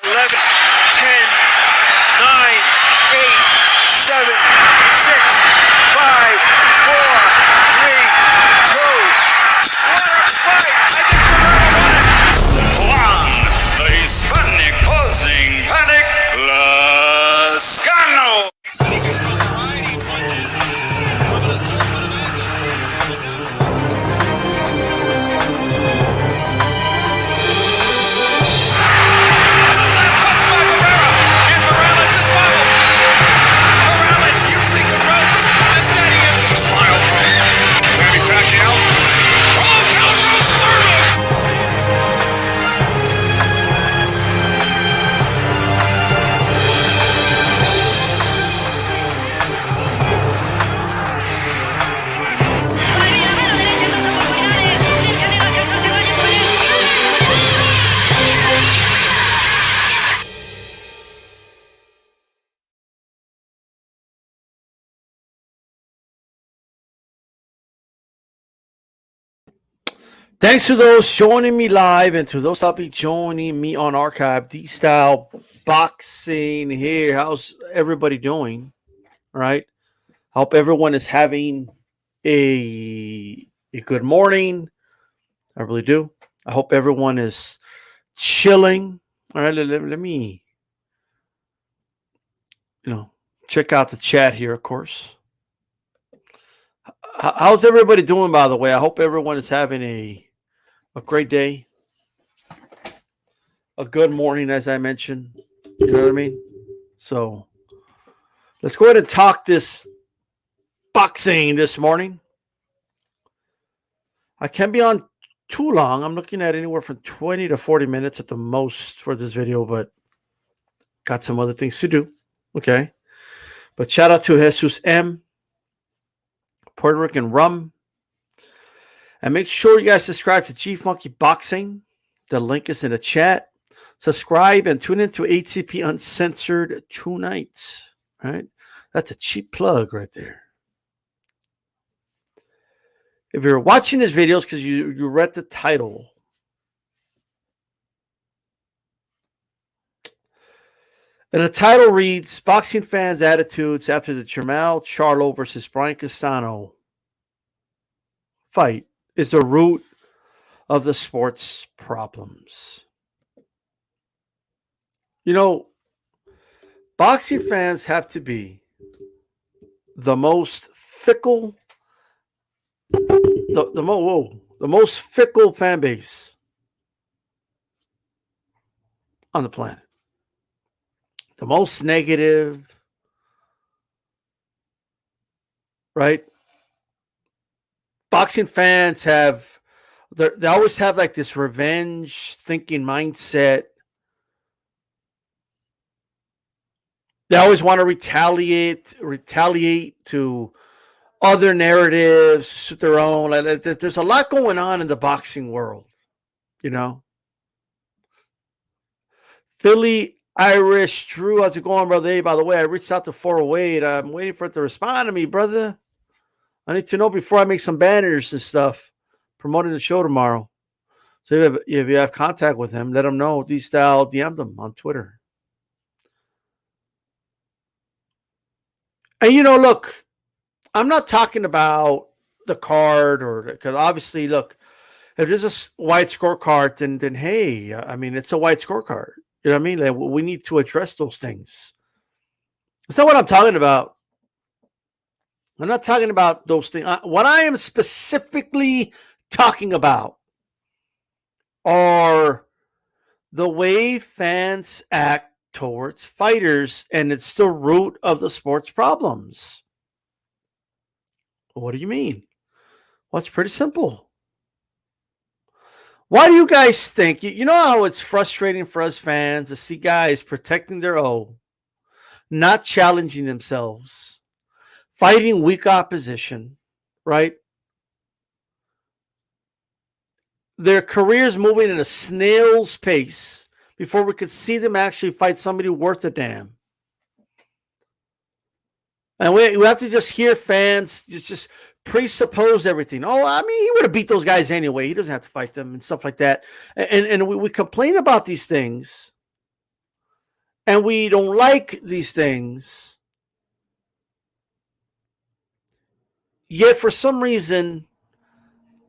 11, 10, 9, 8, 7, 6, 5, 4, 3, 2. What a fight! I think we're gonna win it. Juan, the Hispanic causing panic, Lascano. Thanks to those joining me live and to those that'll be joining me on archive. D-Style Boxing here. How's everybody doing? All right. Hope everyone is having a good morning. I really do. I hope everyone is chilling. All right. Let me, check out the chat here, of course. How's everybody doing, by the way? I hope everyone is having a great day, a good morning, as I mentioned. You know what I mean? So let's go ahead and talk this boxing this morning. I can't be on too long. I'm looking at anywhere from 20 to 40 minutes at the most for this video, but got some other things to do. Okay. But shout out to Jesus M, Puerto Rican Rum. And make sure you guys subscribe to Chief Monkey Boxing. The link is in the chat. Subscribe and tune into HCP Uncensored tonight. Right? That's a cheap plug right there. If you're watching these videos because you read the title, and the title reads, Boxing Fans' Attitudes After the Jermell Charlo versus Brian Castaño Fight is the root of the sport's problems. Boxing fans have to be the most fickle, the most fickle fan base on the planet. The most negative, right? Boxing fans they always have like this revenge thinking mindset. They always want to retaliate to other narratives, suit their own. There's a lot going on in the boxing world, Philly Irish Drew, how's it going, brother? Hey, by the way, I reached out to 408. I'm waiting for it to respond to me, brother. I need to know before I make some banners and stuff promoting the show tomorrow. So if you have contact with him, let him know. D-Style, DM them on Twitter. And, look, I'm not talking about the card because obviously, look, if there's a white scorecard, then hey, I mean, it's a white scorecard. You know what I mean? Like, we need to address those things. That's not what I'm talking about. I'm not talking about those things. What I am specifically talking about are the way fans act towards fighters, and it's the root of the sport's problems. What do you mean? Well, it's pretty simple. Why do you guys think, you know how it's frustrating for us fans to see guys protecting their O, not challenging themselves, fighting weak opposition, right? Their careers moving at a snail's pace before we could see them actually fight somebody worth a damn. And we have to just hear fans just presuppose everything. Oh, I mean, he would have beat those guys anyway. He doesn't have to fight them and stuff like that. And we complain about these things. and we don't like these things, yet for some reason,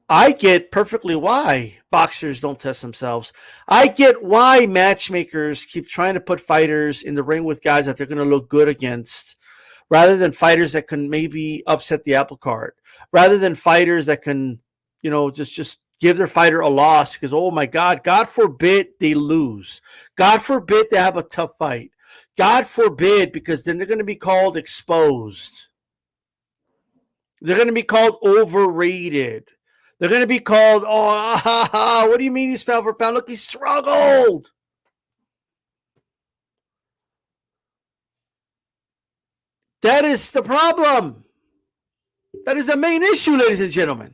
I get perfectly why boxers don't test themselves. I get why matchmakers keep trying to put fighters in the ring with guys that they're going to look good against, rather than fighters that can maybe upset the apple cart, rather than fighters that can, just give their fighter a loss because, oh my God, God forbid they lose. God forbid they have a tough fight. God forbid, because then they're going to be called exposed. They're going to be called overrated. They're going to be called, what do you mean he's pound for pound? Look, he struggled. That is the problem. That is the main issue, ladies and gentlemen.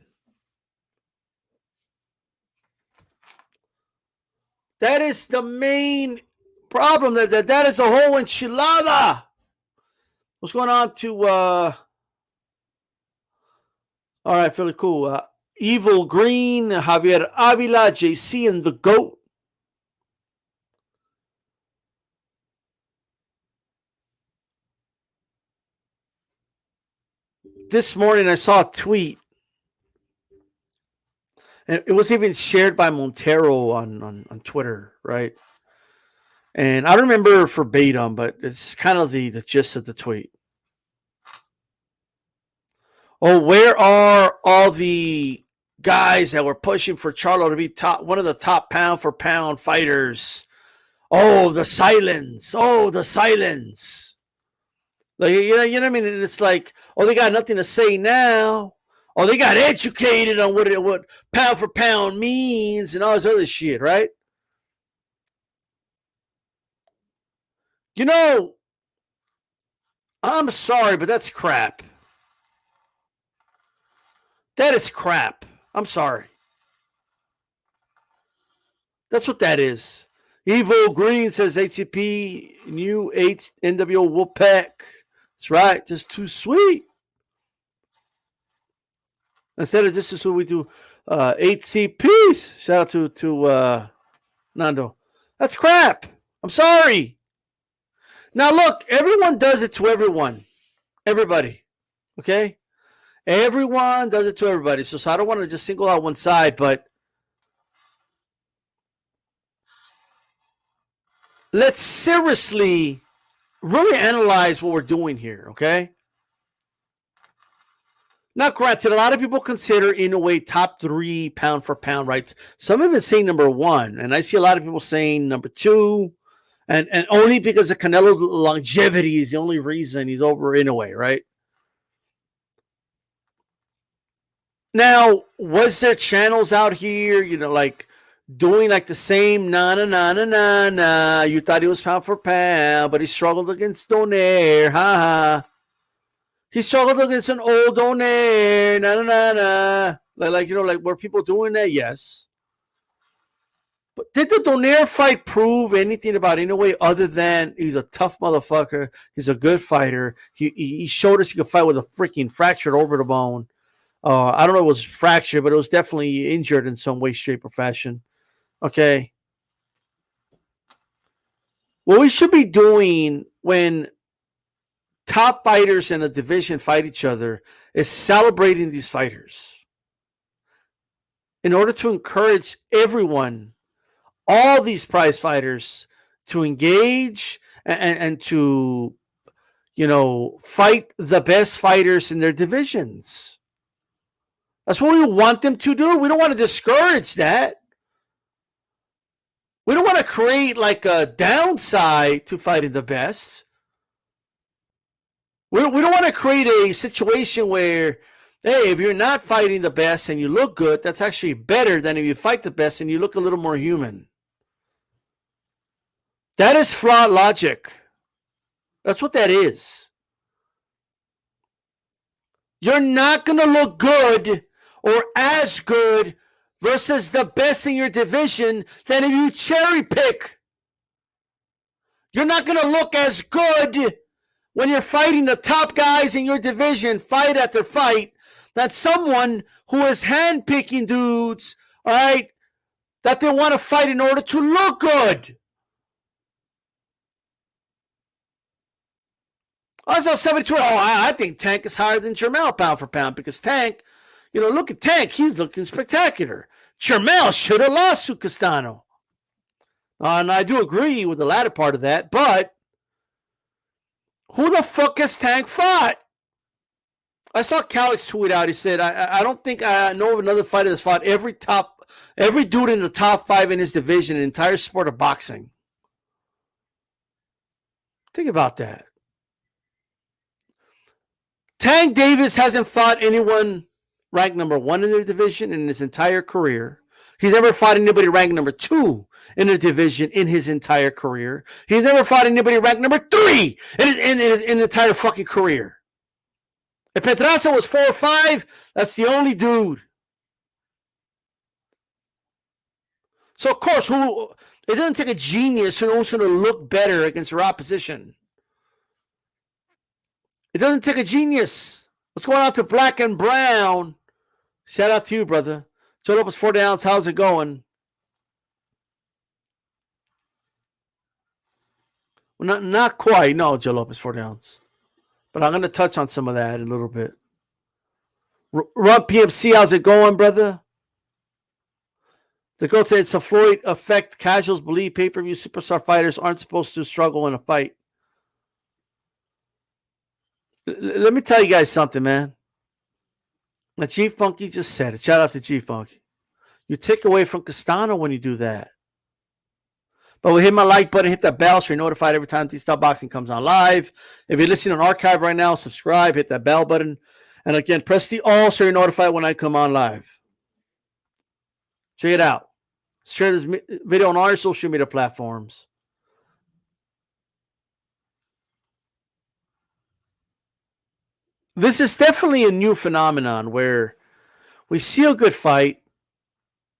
That is the main problem. That is the whole enchilada. What's going on to, all right, fairly cool. Evil Green, Javier Avila, JC, and the GOAT. This morning I saw a tweet, and it was even shared by Montero on Twitter, right? And I don't remember verbatim, but it's kind of the gist of the tweet. Oh, where are all the guys that were pushing for Charlo to be one of the top pound for pound fighters? Oh, the silence. Oh, the silence. Like, you know what I mean? And it's like, oh, they got nothing to say now. Oh, they got educated on what pound for pound means and all this other shit, right? I'm sorry, but that's crap. That is crap. I'm sorry. That's what that is. Evil Green says HCP, new NWO Wolfpack. That's right. Just too sweet. Instead of this is what we do. HCPs. Shout out to Nando. That's crap. I'm sorry. Now look, everyone does it to everyone. Everybody. Okay? Everyone does it to everybody. So I don't want to just single out one side, but let's seriously really analyze what we're doing here, okay? Now, granted, a lot of people consider Inoue top 3 pound for pound, right? Some even say number 1, and I see a lot of people saying number 2, and only because of Canelo longevity is the only reason he's over Inoue, right? Now, was there channels out here, like doing like the same na. You thought he was pound for pound, but he struggled against Donaire. Ha. He struggled against an old Donaire. Na. Like were people doing that? Yes. But did the Donaire fight prove anything about Inoue other than he's a tough motherfucker? He's a good fighter. He showed us he could fight with a freaking fractured orbital bone. I don't know if it was fractured, but it was definitely injured in some way, shape, or fashion. Okay. What we should be doing when top fighters in a division fight each other is celebrating these fighters in order to encourage everyone, all these prize fighters, to engage and to, fight the best fighters in their divisions. That's what we want them to do. We don't want to discourage that. We don't want to create like a downside to fighting the best. We don't want to create a situation where, hey, if you're not fighting the best and you look good, that's actually better than if you fight the best and you look a little more human. That is flawed logic. That's what that is. You're not going to look good or as good versus the best in your division than if you cherry pick. You're not going to look as good when you're fighting the top guys in your division fight after fight than someone who is handpicking dudes, all right, that they want to fight in order to look good. I saw somebody tweet, I think Tank is higher than Jermell pound for pound because Tank, look at Tank. He's looking spectacular. Jermell should have lost to Castaño. And I do agree with the latter part of that, but who the fuck has Tank fought? I saw Calix tweet out. He said, I don't think I know of another fighter that's fought every dude in the top 5 in his division in the entire sport of boxing. Think about that. Tank Davis hasn't fought anyone ranked number 1 in their division in his entire career. He's never fought anybody ranked number 2 in the division in his entire career. He's never fought anybody ranked number 3 in his entire fucking career. If Pedraza was 4 or 5, that's the only dude. So, of course, it doesn't take a genius who's going to look better against their opposition. It doesn't take a genius. What's going on to Black and Brown? Shout out to you, brother. Joe Lopez 4 downs. How's it going? Well, not quite. No, Joe Lopez 4 downs. But I'm going to touch on some of that in a little bit. Run PMC, how's it going, brother? The coach said it's a Floyd effect. Casuals believe pay-per-view superstar fighters aren't supposed to struggle in a fight. Let me tell you guys something, man. Now, G Funky just said it. Shout out to G Funky. You take away from Castaño when you do that. But we hit my like button, hit that bell so you're notified every time Stop Boxing comes on live. If you're listening on archive right now, subscribe, hit that bell button. And again, press the all so you're notified when I come on live. Check it out. Share this video on all your social media platforms. This is definitely a new phenomenon where we see a good fight.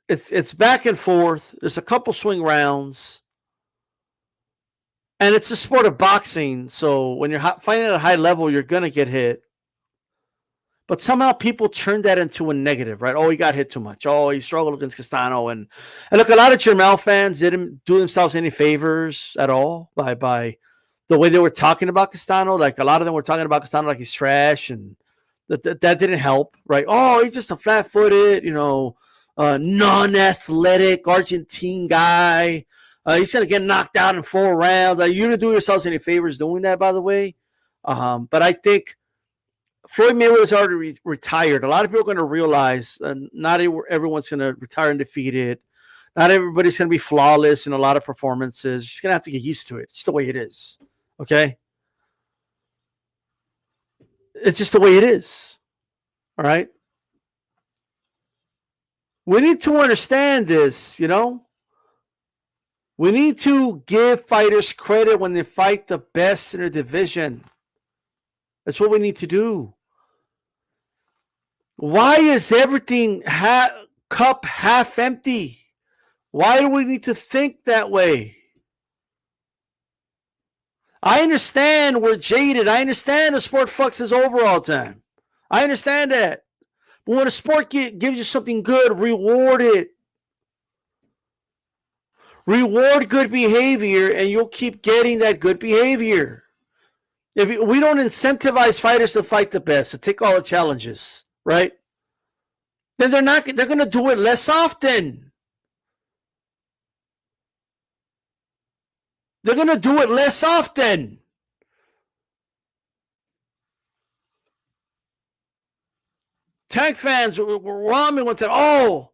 It's back and forth. There's a couple swing rounds. And it's a sport of boxing. So when you're fighting at a high level, you're going to get hit. But somehow people turn that into a negative, right? Oh, he got hit too much. Oh, he struggled against Castaño. And look, a lot of Jermell fans didn't do themselves any favors at all by the way they were talking about Castaño. Like a lot of them were talking about Castaño like he's trash. And that didn't help, right? Oh, he's just a flat-footed, non-athletic Argentine guy. He's going to get knocked out in 4 rounds. You didn't do yourselves any favors doing that, by the way. But I think Floyd Mayweather's already retired. A lot of people are going to realize not everyone's going to retire undefeated. Not everybody's going to be flawless in a lot of performances. You're just going to have to get used to it. It's the way it is. Okay? It's just the way it is. All right? We need to understand this, We need to give fighters credit when they fight the best in their division. That's what we need to do. Why is everything cup half empty? Why do we need to think that way? I understand we're jaded. I understand the sport fucks us over all the time. I understand that. But when a sport gives you something good, reward it. Reward good behavior, and you'll keep getting that good behavior. If we don't incentivize fighters to fight the best, to take all the challenges, right? Then they're going to do it less often. They're going to do it less often. Tank fans were on me and said, oh,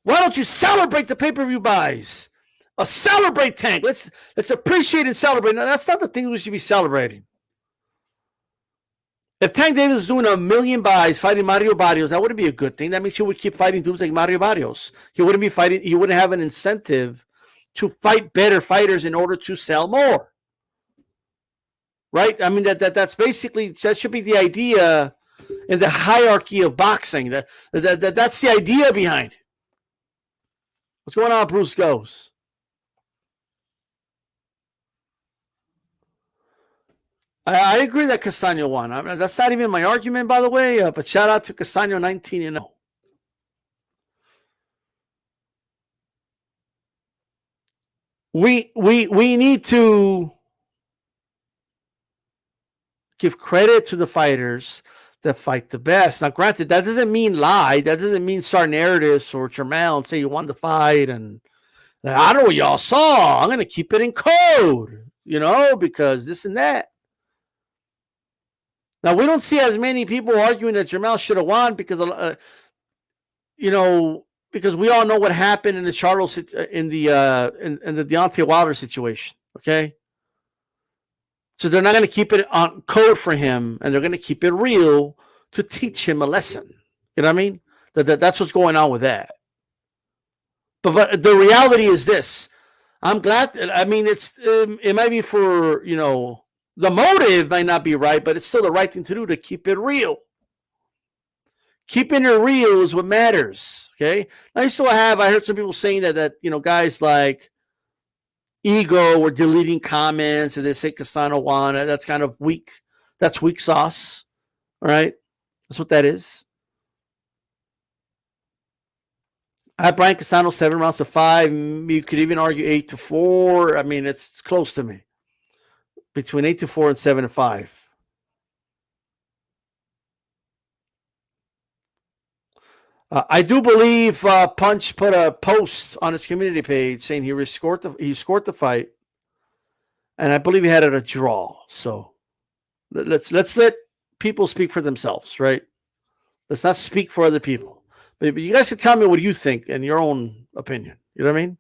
why don't you celebrate the pay-per-view buys? Celebrate Tank. Let's appreciate and celebrate. No, that's not the thing we should be celebrating. If Tank Davis was doing 1 million buys fighting Mario Barrios, that wouldn't be a good thing. That means he would keep fighting dudes like Mario Barrios. He wouldn't be fighting. He wouldn't have an incentive to fight better fighters in order to sell more. Right? I mean, that's basically, that should be the idea in the hierarchy of boxing. That's the idea behind it. What's going on, Bruce Goes? I agree that Castaño won. That's not even my argument, by the way. But shout out to Castaño 19-0. We need to give credit to the fighters that fight the best. Now, granted, that doesn't mean lie. That doesn't mean start narratives or Jermell and say you won the fight and I don't know what y'all saw. I'm going to keep it in code, because this and that. Now, we don't see as many people arguing that Jermell should have won because, because we all know what happened in the Charlo, in the Deontay Wilder situation. Okay. So they're not going to keep it on code for him, and they're going to keep it real to teach him a lesson. You know what I mean? That's what's going on with that. But the reality is this. I'm glad. It might be for, the motive might not be right, but it's still the right thing to do to keep it real. Keeping it real is what matters. Okay. I heard some people saying that guys like Ego were deleting comments and they say Castaño won. That's kind of weak. That's weak sauce. All right. That's what that is. I had Brian Castaño 7 rounds to 5. You could even argue 8-4. I mean, it's close to me. Between 8-4 and 7-5. I do believe Punch put a post on his community page saying he scored the fight, and I believe he had it a draw. So let's let people speak for themselves, right? Let's not speak for other people. But you guys can tell me what you think in your own opinion. You know what I mean?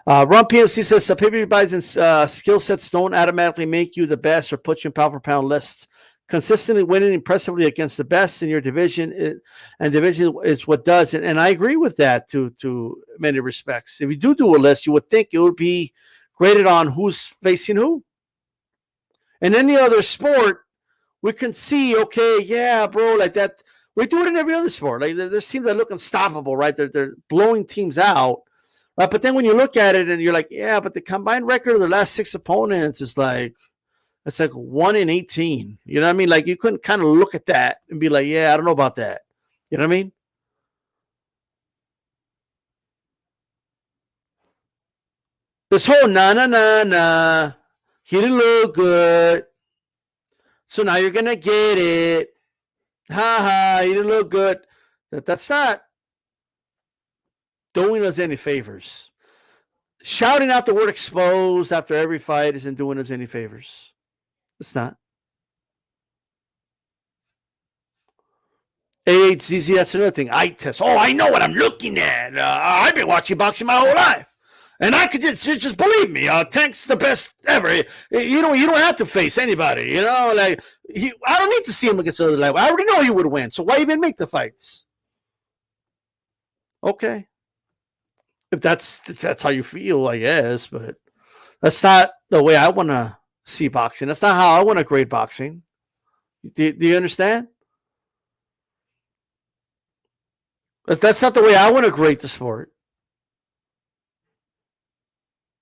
Ron PMC says pay-per-view buys and skill sets don't automatically make you the best or put you in pound for pound lists. Consistently winning impressively against the best in your division, and division is what does it. And I agree with that to many respects. If you do a list, you would think it would be graded on who's facing who. In any other sport, we can see, okay, yeah, bro, like that. We do it in every other sport. Like there's teams that look unstoppable, right? They're blowing teams out. Right? But then when you look at it and you're like, yeah, but the combined record of the last 6 opponents is like, it's like 1-18. You know what I mean? Like you couldn't kind of look at that and be like, yeah, I don't know about that. You know what I mean? This whole nah. He didn't look good. So now you're going to get it. He didn't look good. That's not doing us any favors. Shouting out the word exposed after every fight isn't doing us any favors. It's not. AHZZ, that's another thing. Eye test. Oh, I know what I'm looking at. I've been watching boxing my whole life. And I could just believe me. Tank's the best ever. You don't have to face anybody. I don't need to see him against other level. I already know he would win. So why even make the fights? Okay. If that's how you feel, I guess, but that's not the way I want to see boxing. That's not how I want to grade boxing. Do you understand? That's not the way I want to grade the sport.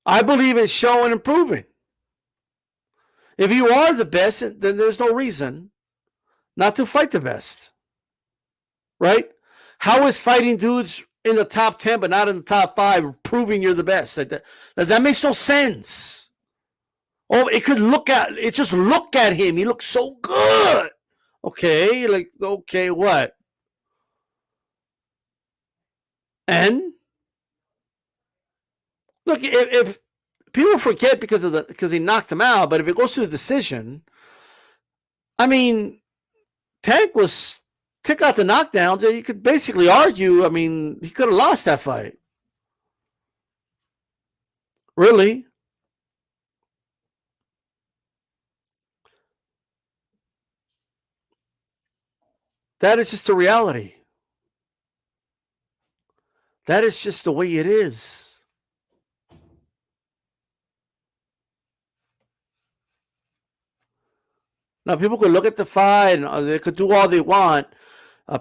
I believe in showing and proving. If you are the best, then there's no reason not to fight the best. Right? How is fighting dudes in the top 10 but not in the top 5 proving you're the best? That makes no sense. Oh, just look at him. He looks so good. Okay, what? And look, if people forget because he knocked him out, but if it goes to the decision, I mean, Tank got the knockdowns. You could basically argue, I mean, he could have lost that fight. Really? That is just the reality. That is just the way it is. Now, people could look at the fight and they could do all they want.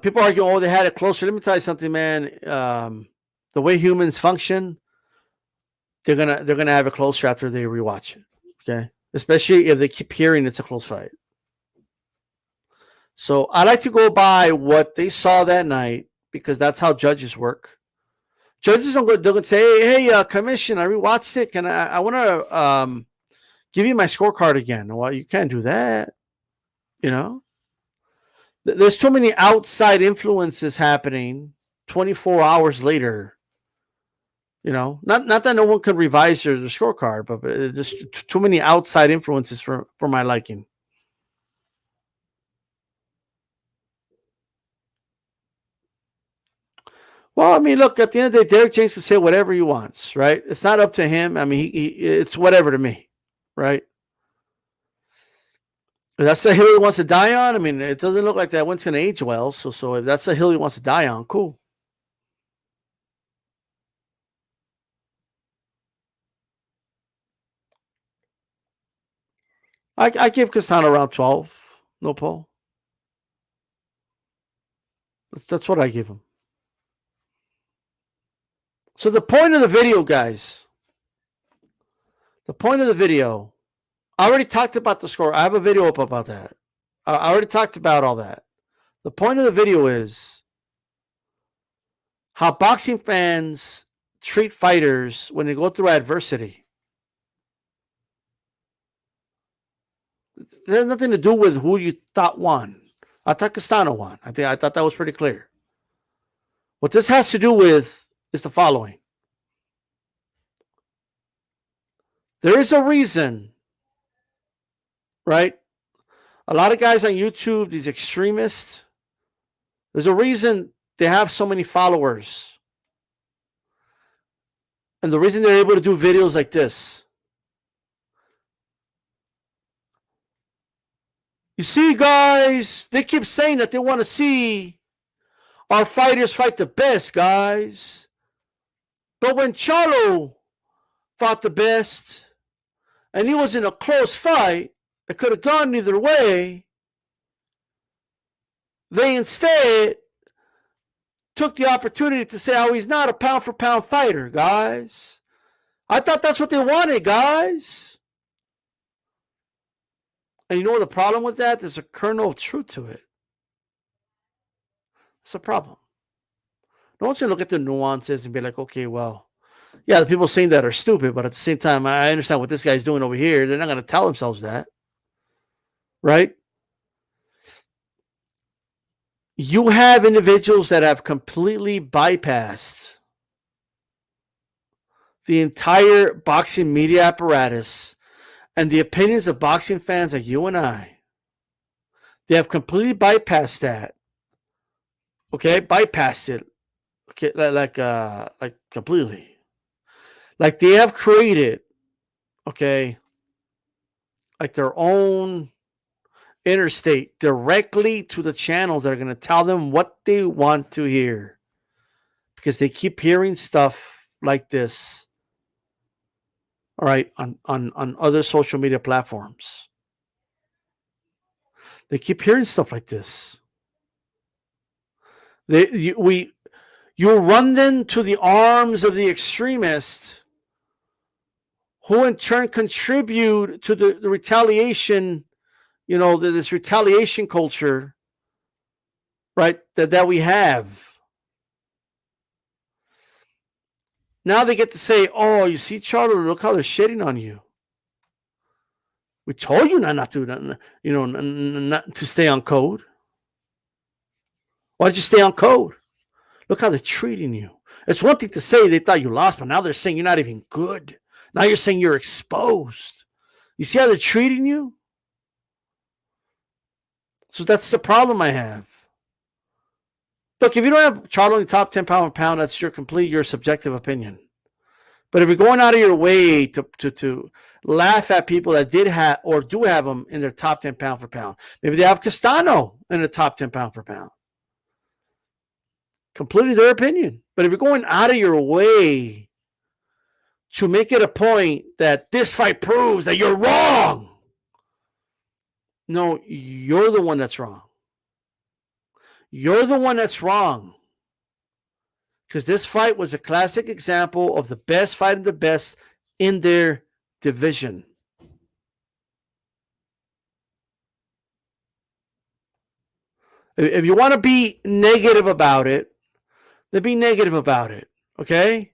People argue, oh, they had it closer. Let me tell you something, man. The way humans function, they're gonna have it closer after they rewatch it. Okay, especially if they keep hearing it's a close fight. So I like to go by what they saw that night because that's how judges work. Judges don't say, hey, commission, I rewatched it. Can I want to give you my scorecard again? Well, you can't do that. You know, there's too many outside influences happening 24 hours later. You know, not that no one could revise the scorecard, but there's too many outside influences for my liking. Well, I mean, look, at the end of the day, Derek James can say whatever he wants, right? It's not up to him. I mean, it's whatever to me, right? If that's the hill he wants to die on, I mean, it doesn't look like that one's going to age well. So if that's the hill he wants to die on, cool. I give Castano around 12. No, Paul. That's what I give him. So the point of the video, guys, I already talked about the score. I have a video up about that. I already talked about all that. The point of the video is how boxing fans treat fighters when they go through adversity. It has nothing to do with who you thought won. I thought Castano won. I thought that was pretty clear. What this has to do with is the following. There is a reason, right? A lot of guys on YouTube, these extremists, there's a reason they have so many followers. And the reason they're able to do videos like this. You see, guys, they keep saying that they want to see our fighters fight the best, guys. But when Charlo fought the best, and he was in a close fight, it could have gone either way. They instead took the opportunity to say, oh, he's not a pound-for-pound fighter, guys. I thought that's what they wanted, guys. And you know what the problem with that? There's a kernel of truth to it. It's a problem. No one's going to look at the nuances and be like, okay, well, yeah, the people saying that are stupid, but at the same time, I understand what this guy's doing over here. They're not going to tell themselves that. Right? You have individuals that have completely bypassed the entire boxing media apparatus and the opinions of boxing fans like you and I. They have completely bypassed that. Okay? Bypassed it. Okay, like completely. Like they have created, okay, like their own interstate directly to the channels that are going to tell them what they want to hear. Because they keep hearing stuff like this, all right, on other social media platforms. They keep hearing stuff like this. You run them to the arms of the extremists who in turn contribute to the retaliation, you know, this retaliation culture, right, that we have. Now they get to say, oh, you see, Charlo, look how they're shitting on you. We told you not to, you know, not to stay on code. Why did you stay on code? Look how they're treating you. It's one thing to say they thought you lost, but now they're saying you're not even good. Now you're saying you're exposed. You see how they're treating you? So that's the problem I have. Look, if you don't have Charlo in the top 10 pound for pound, that's your subjective opinion. But if you're going out of your way to laugh at people that did have or do have them in their top 10 pound for pound, maybe they have Castano in the top 10 pound for pound. Completely their opinion. But if you're going out of your way to make it a point that this fight proves that you're wrong, no, you're the one that's wrong. You're the one that's wrong. Because this fight was a classic example of the best fighting the best in their division. If you want to be negative about it, then be negative about it. Okay?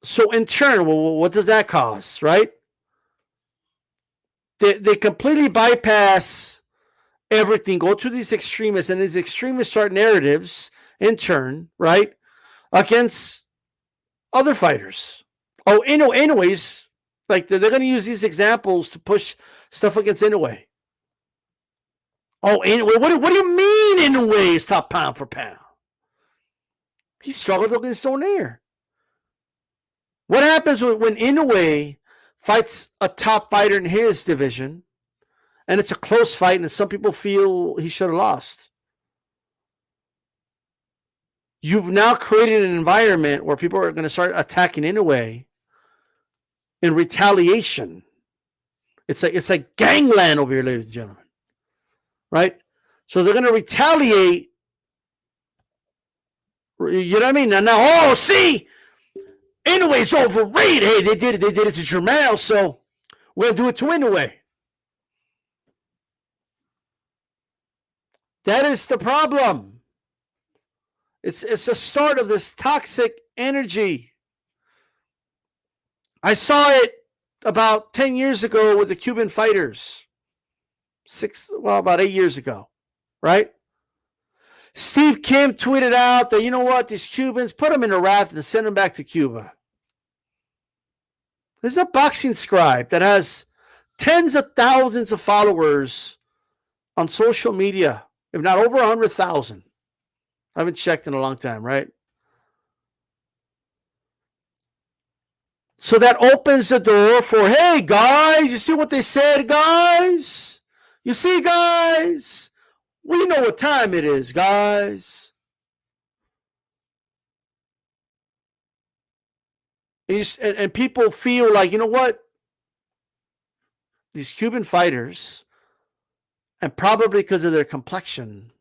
So in turn, well, what does that cause, right? They completely bypass everything, go to these extremists, and these extremists start narratives in turn, right, against other fighters. Oh, anyways, like they're going to use these examples to push stuff against Inoue. Oh, Inoue, what do you mean Inoue is top pound for pound? He struggled against Donaire. What happens when Inoue fights a top fighter in his division, and it's a close fight, and some people feel he should have lost? You've now created an environment where people are going to start attacking Inoue in retaliation. It's like gangland over here, ladies and gentlemen. Right? So they're going to retaliate. You know what I mean? Now, see, Inoue's overrated. Hey, they did it to Jermell, so we'll do it to Inoue. That is the problem. It's the start of this toxic energy. I saw it about 10 years ago with the Cuban fighters. About 8 years ago, right? Steve Kim tweeted out that, you know what, these Cubans, put them in a raft and send them back to Cuba. There's a boxing scribe that has tens of thousands of followers on social media, if not over 100,000. I haven't checked in a long time, right? So that opens the door for, hey, guys, you see what they said, guys? You see, guys? We know what time it is, guys. And people feel like, you know what? These Cuban fighters, and probably because of their complexion,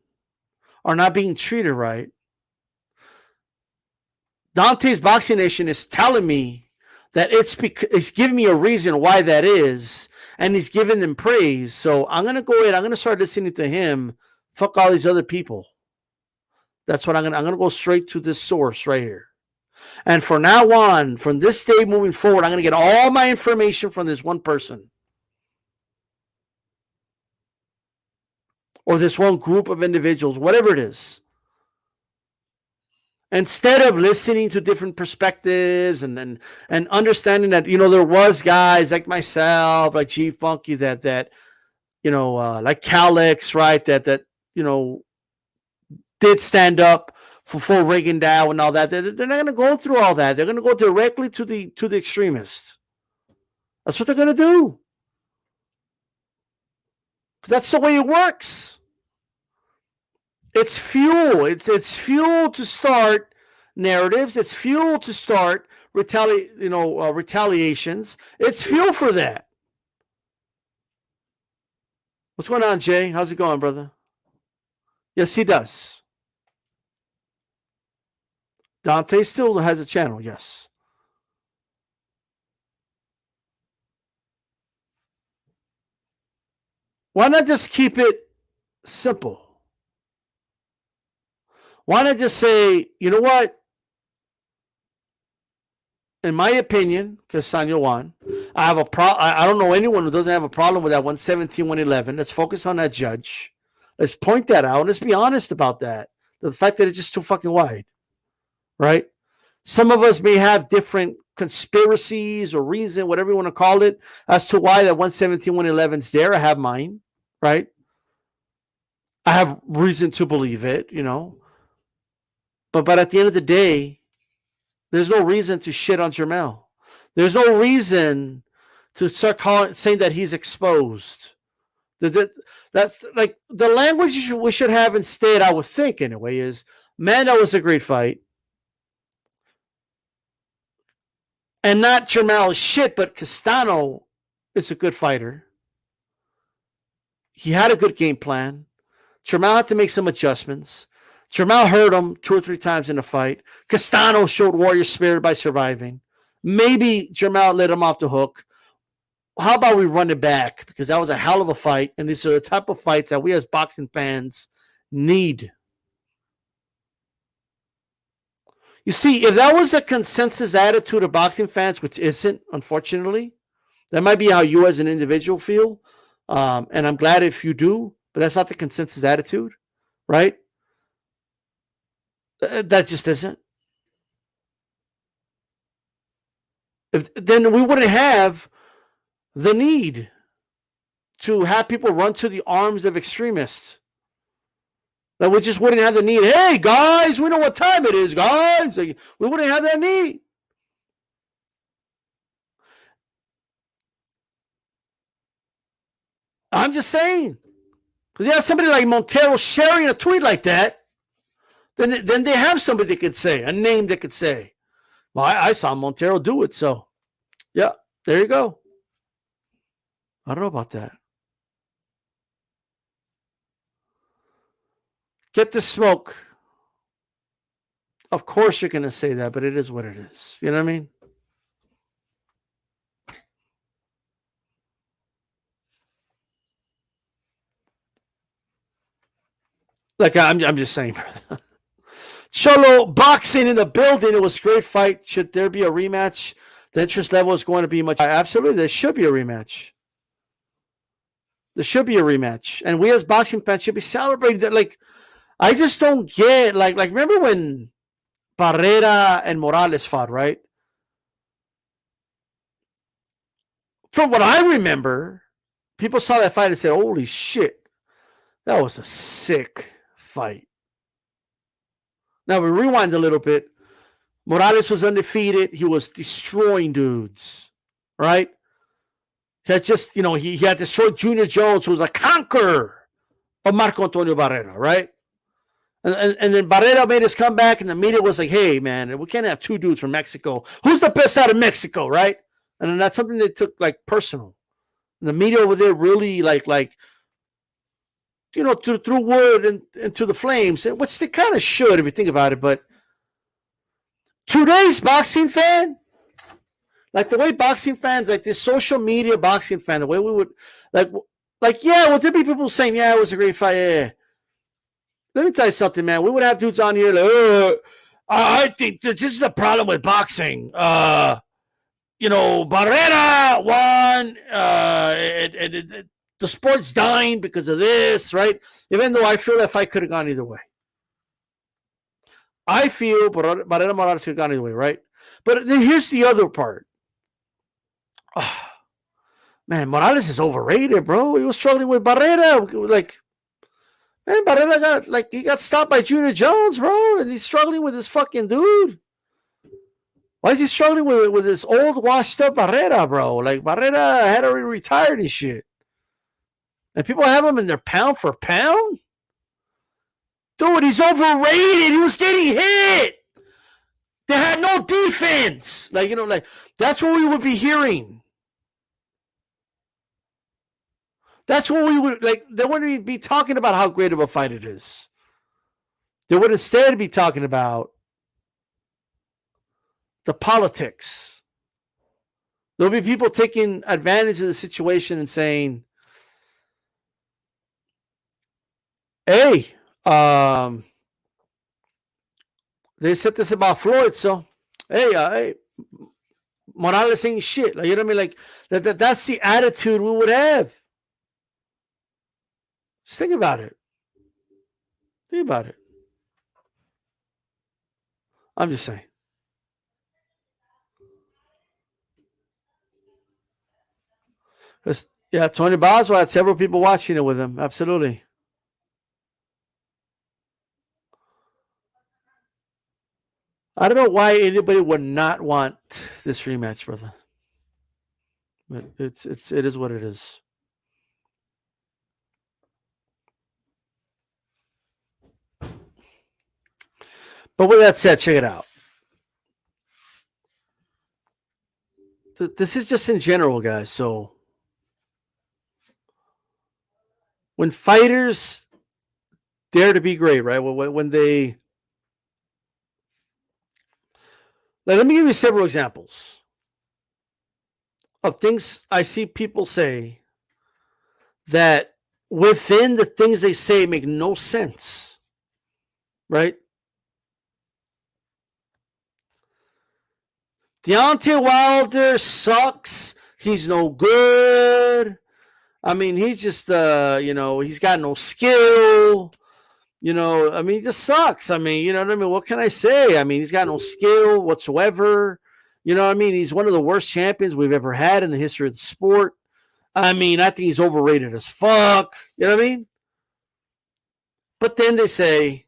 are not being treated right. Dante's Boxing Nation is telling me that it's giving me a reason why that is, and he's giving them praise. So I'm going to go ahead. I'm going to start listening to him. Fuck all these other people. That's what I'm going to go straight to this source right here. And from now on, from this day moving forward, I'm going to get all my information from this one person. Or this one group of individuals, whatever it is. Instead of listening to different perspectives and understanding that, you know, there was guys like myself, like G Funky, that you know, like Calix, right, that you know, did stand up for Reagan Dow and all that. They're not going to go through all that. They're going to go directly to the extremists. That's what they're going to do. That's the way it works. It's fuel. It's fuel to start narratives. It's fuel to start retaliations. It's fuel for that. What's going on, Jay? How's it going, brother? Yes, he does. Dante still has a channel, yes. Why not just keep it simple? Why not just say, you know what? In my opinion, Castaño won. I don't know anyone who doesn't have a problem with that 117, 111. Let's focus on that judge. Let's point that out. Let's be honest about that. The fact that it's just too fucking wide. Right? Some of us may have different conspiracies or reason, whatever you want to call it, as to why that 117, 111 is there. I have mine. Right? I have reason to believe it, you know. But at the end of the day, there's no reason to shit on Jermell. There's no reason to start saying that he's exposed. That's like the language we should have instead, I would think anyway, is, man, that was a great fight. And not Jermell is shit, but Castaño is a good fighter. He had a good game plan. Jermell had to make some adjustments. Jermell hurt him 2 or 3 times in the fight. Castaño showed warrior spirit by surviving. Maybe Jermell let him off the hook. How about we run it back? Because that was a hell of a fight. And these are the type of fights that we as boxing fans need. You see, if that was a consensus attitude of boxing fans, which isn't, unfortunately, That might be how you as an individual feel. And I'm glad if you do, but that's not the consensus attitude, right? That just isn't. Then we wouldn't have the need to have people run to the arms of extremists. That we just wouldn't have the need. Hey, guys, we know what time it is, guys. Like, we wouldn't have that need. I'm just saying. Because you have somebody like Montero sharing a tweet like that, then they have somebody that could say, a name that could say, well, I saw Montero do it, so yeah, there you go. I don't know about that. Get the smoke. Of course you're going to say that, but it is what it is. You know what I mean? Like, I'm just saying. Charlo, boxing in the building. It was a great fight. Should there be a rematch? The interest level is going to be much higher. Absolutely, there should be a rematch. There should be a rematch. And we as boxing fans should be celebrating that. Like, I just don't get, like remember when Barrera and Morales fought, right? From what I remember, people saw that fight and said, holy shit, that was a sick fight. Now we rewind a little bit. Morales was undefeated. He was destroying dudes, right? He had just, he had destroyed Junior Jones, who was a conqueror of Marco Antonio Barrera, right? And then Barrera made his comeback, and the media was like, hey, man, we can't have two dudes from Mexico. Who's the best out of Mexico, right? And then that's something they took, like, personal. And the media over there really, threw wood into the flames, which they kind of should if you think about it. But today's boxing fan, like the way boxing fans, like this social media boxing fan, the way we would, yeah, there'd be people saying, yeah, it was a great fight, yeah. Let me tell you something, man. We would have dudes on here like, I think that this is the problem with boxing. Barrera won, and the sport's dying because of this, right? Even though I feel that fight could have gone either way. I feel Barrera Morales could have gone either way, right? But then here's the other part. Oh, man, Morales is overrated, bro. He was struggling with Barrera. Like, man, Barrera he got stopped by Junior Jones, bro, and he's struggling with this fucking dude. Why is he struggling with this old washed up Barrera, bro? Like, Barrera had already retired and shit. And people have him in their pound for pound? Dude, he's overrated. He was getting hit. They had no defense. That's what we would be hearing. That's what we would, they wouldn't be talking about how great of a fight it is. They would instead be talking about the politics. There'll be people taking advantage of the situation and saying, hey, they said this about Floyd, so hey, Morales ain't shit. You know what I mean? That's the attitude we would have. Just think about it. I'm just saying. Yeah, Tony Boswell had several people watching it with him. Absolutely. I don't know why anybody would not want this rematch, brother. But it is what it is. But with that said, check it out. This is just in general, guys. So when fighters dare to be great, right? When they... let me give you several examples of things I see people say that within the things they say make no sense, right? Deontay Wilder sucks. He's no good. I mean, he's just, he's got no skill. I mean, he just sucks. I mean, you know what I mean? What can I say? I mean, he's got no skill whatsoever. You know what I mean? He's one of the worst champions we've ever had in the history of the sport. I mean, I think he's overrated as fuck. You know what I mean? But then they say,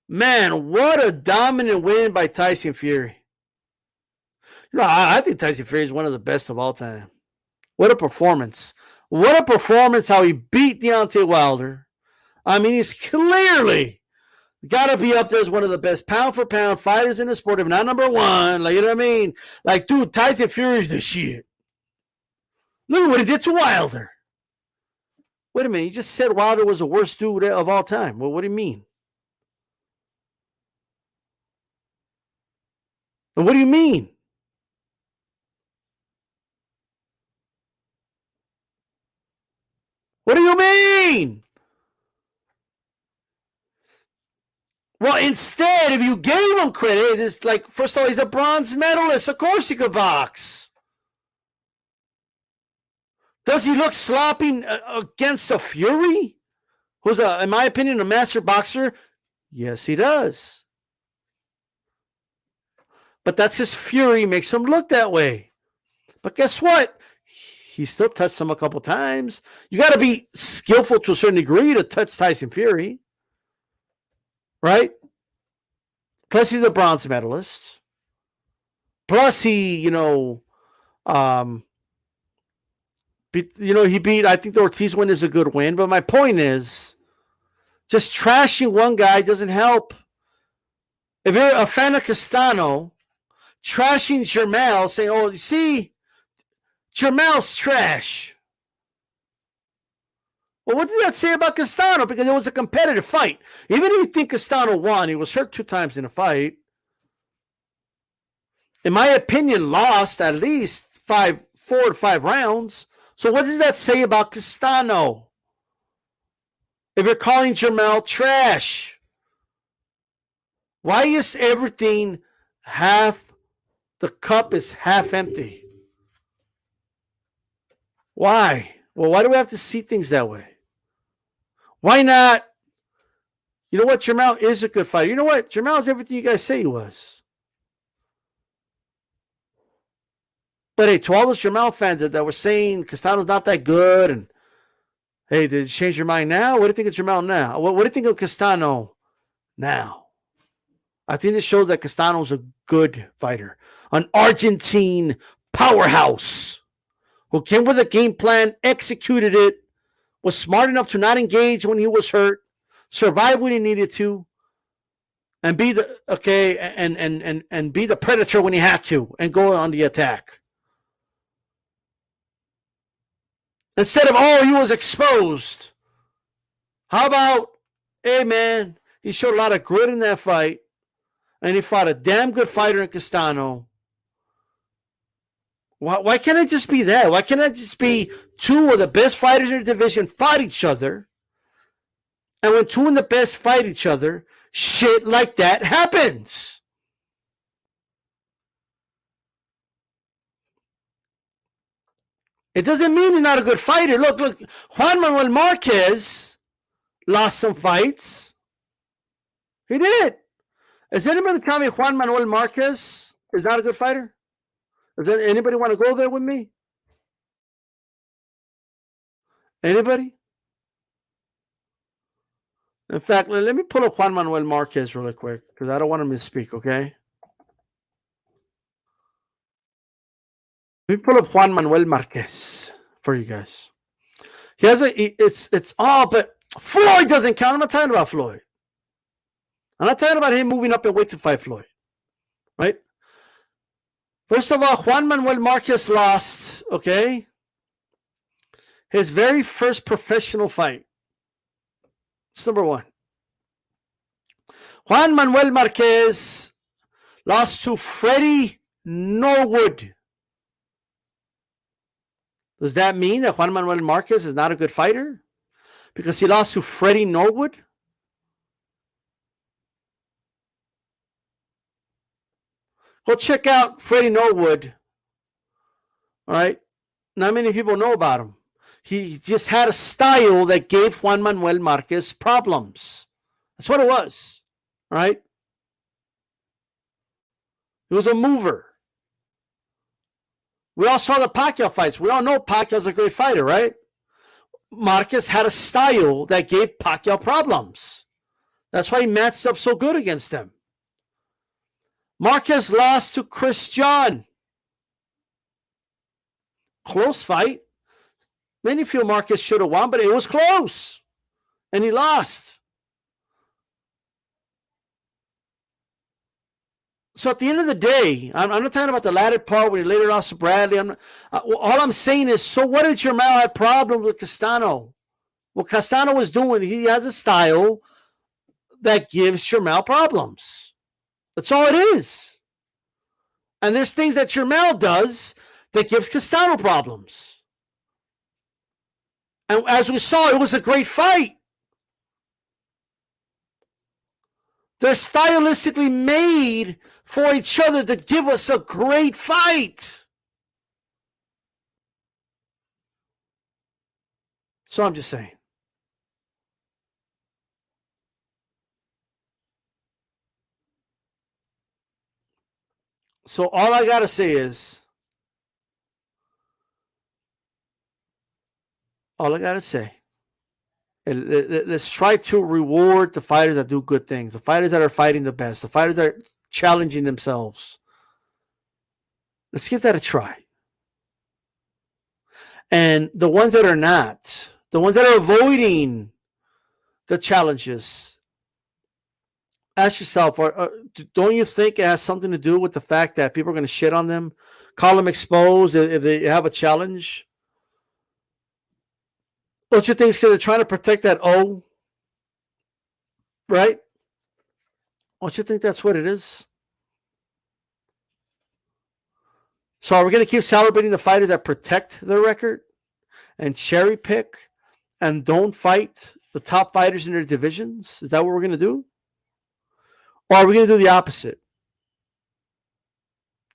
man, what a dominant win by Tyson Fury. I think Tyson Fury is one of the best of all time. What a performance. What a performance how he beat Deontay Wilder. I mean, he's clearly got to be up there as one of the best pound-for-pound fighters in the sport, if not number one. Like, you know what I mean? Like, dude, Tyson Fury's the shit. Look at what he did to Wilder. Wait a minute. You just said Wilder was the worst dude of all time. Well, what do you mean? And what do you mean? What do you mean? Well, instead, if you gave him credit, it's like, first of all, he's a bronze medalist. Of course he could box. Does he look sloppy against a Fury? Who's, in my opinion, a master boxer? Yes, he does. But that's his Fury makes him look that way. But guess what? He still touched him a couple times. You got to be skillful to a certain degree to touch Tyson Fury. Right? Plus, he's a bronze medalist. Plus, he, he beat, I think the Ortiz win is a good win. But my point is, just trashing one guy doesn't help. If you're a fan of Castaño, trashing Jermell, saying, oh, you see, Jermell's trash. Well, what did that say about Castaño? Because it was a competitive fight. Even if you think Castaño won, he was hurt 2 times in a fight. In my opinion, lost at least 4 to 5 rounds. So what does that say about Castaño? If you're calling Jermell trash, why is everything the cup is half empty? Why? Well, why do we have to see things that way? Why not? You know what? Jermell is a good fighter. You know what? Jermell is everything you guys say he was. But hey, to all those Jermell fans that were saying Castaño's not that good, and hey, did you change your mind now? What do you think of Jermell now? What do you think of Castaño now? I think this shows that Castaño's a good fighter, an Argentine powerhouse who came with a game plan, executed it, was smart enough to not engage when he was hurt, survive when he needed to, and be the and be the predator when he had to, and go on the attack. Instead of, oh, he was exposed. How about, hey man, he showed a lot of grit in that fight, and he fought a damn good fighter in Castaño. Why can't it just be that? Why can't it just be 2 of the best fighters in the division fight each other? And when 2 of the best fight each other, shit like that happens. It doesn't mean he's not a good fighter. Look, Juan Manuel Marquez lost some fights. He did. Is anybody tell me Juan Manuel Marquez is not a good fighter? Does anybody want to go there with me? Anybody? In fact, let me pull up Juan Manuel Marquez really quick because I don't want to misspeak, okay? Let me pull up Juan Manuel Marquez for you guys. He has but Floyd doesn't count. I'm not talking about Floyd. I'm not talking about him moving up and weight to fight Floyd, right? First of all, Juan Manuel Marquez lost, okay, his very first professional fight. That's number 1. Juan Manuel Marquez lost to Freddie Norwood. Does that mean that Juan Manuel Marquez is not a good fighter? Because he lost to Freddie Norwood? Go check out Freddie Norwood All right. Not many people know about him. He just had a style that gave Juan Manuel Marquez problems. That's what it was. All right. He was a mover. We all saw the Pacquiao fights. We all know Pacquiao's a great fighter, right? Marquez had a style that gave Pacquiao problems. That's why he matched up so good against him. Marquez lost to Chris John. Close fight. Many feel Marquez should have won, but it was close. And he lost. So at the end of the day, I'm not talking about the latter part when he later lost to Bradley. All I'm saying is, so what did Jermell have problems with Castaño? What Castaño was doing, he has a style that gives Jermell problems. That's all it is. And there's things that Jermell does that gives Castaño problems. And as we saw, it was a great fight. They're stylistically made for each other to give us a great fight. So I'm just saying. So all I got to say is, let's try to reward the fighters that do good things, the fighters that are fighting the best, the fighters that are challenging themselves. Let's give that a try. And the ones that are not, the ones that are avoiding the challenges, ask yourself, don't you think it has something to do with the fact that people are going to shit on them, call them exposed if they have a challenge? Don't you think it's because they're trying to protect that O? Right? Don't you think that's what it is? So are we going to keep celebrating the fighters that protect their record and cherry pick and don't fight the top fighters in their divisions? Is that what we're going to do? Or are we going to do the opposite?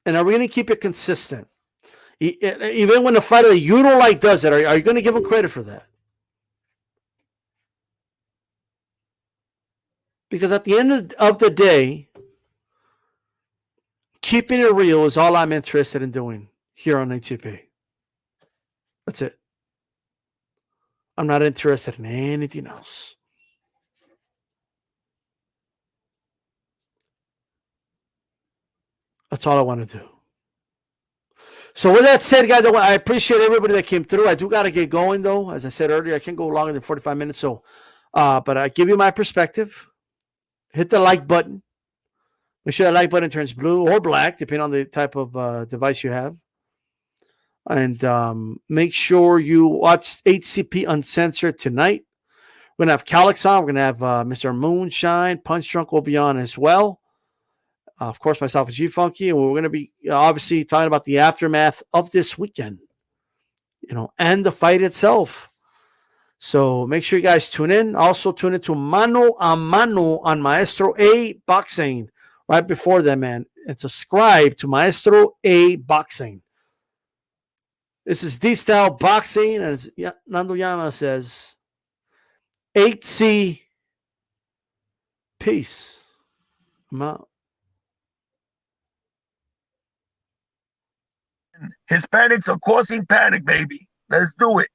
And are we going to keep it consistent? Even when the fighter that you don't like does it, are you going to give him credit for that? Because at the end of the day, keeping it real is all I'm interested in doing here on ATP. That's it. I'm not interested in anything else. That's all I want to do. So with that said, guys, I appreciate everybody that came through. I do got to get going, though. As I said earlier, I can't go longer than 45 minutes. So, but I give you my perspective. Hit the like button. Make sure that like button turns blue or black, depending on the type of device you have. And make sure you watch HCP Uncensored tonight. We're going to have Calix on. We're going to have Mr. Moonshine. Punch Drunk will be on as well. Of course, myself and G-Funky. And we're going to be obviously talking about the aftermath of this weekend, and the fight itself. So make sure you guys tune in. Also tune into Mano a Mano on Maestro A Boxing right before that, man. And subscribe to Maestro A Boxing. This is D-Style Boxing. And as Nando Yama says, 8C. Peace. I'm out. Hispanics are causing panic, baby. Let's do it.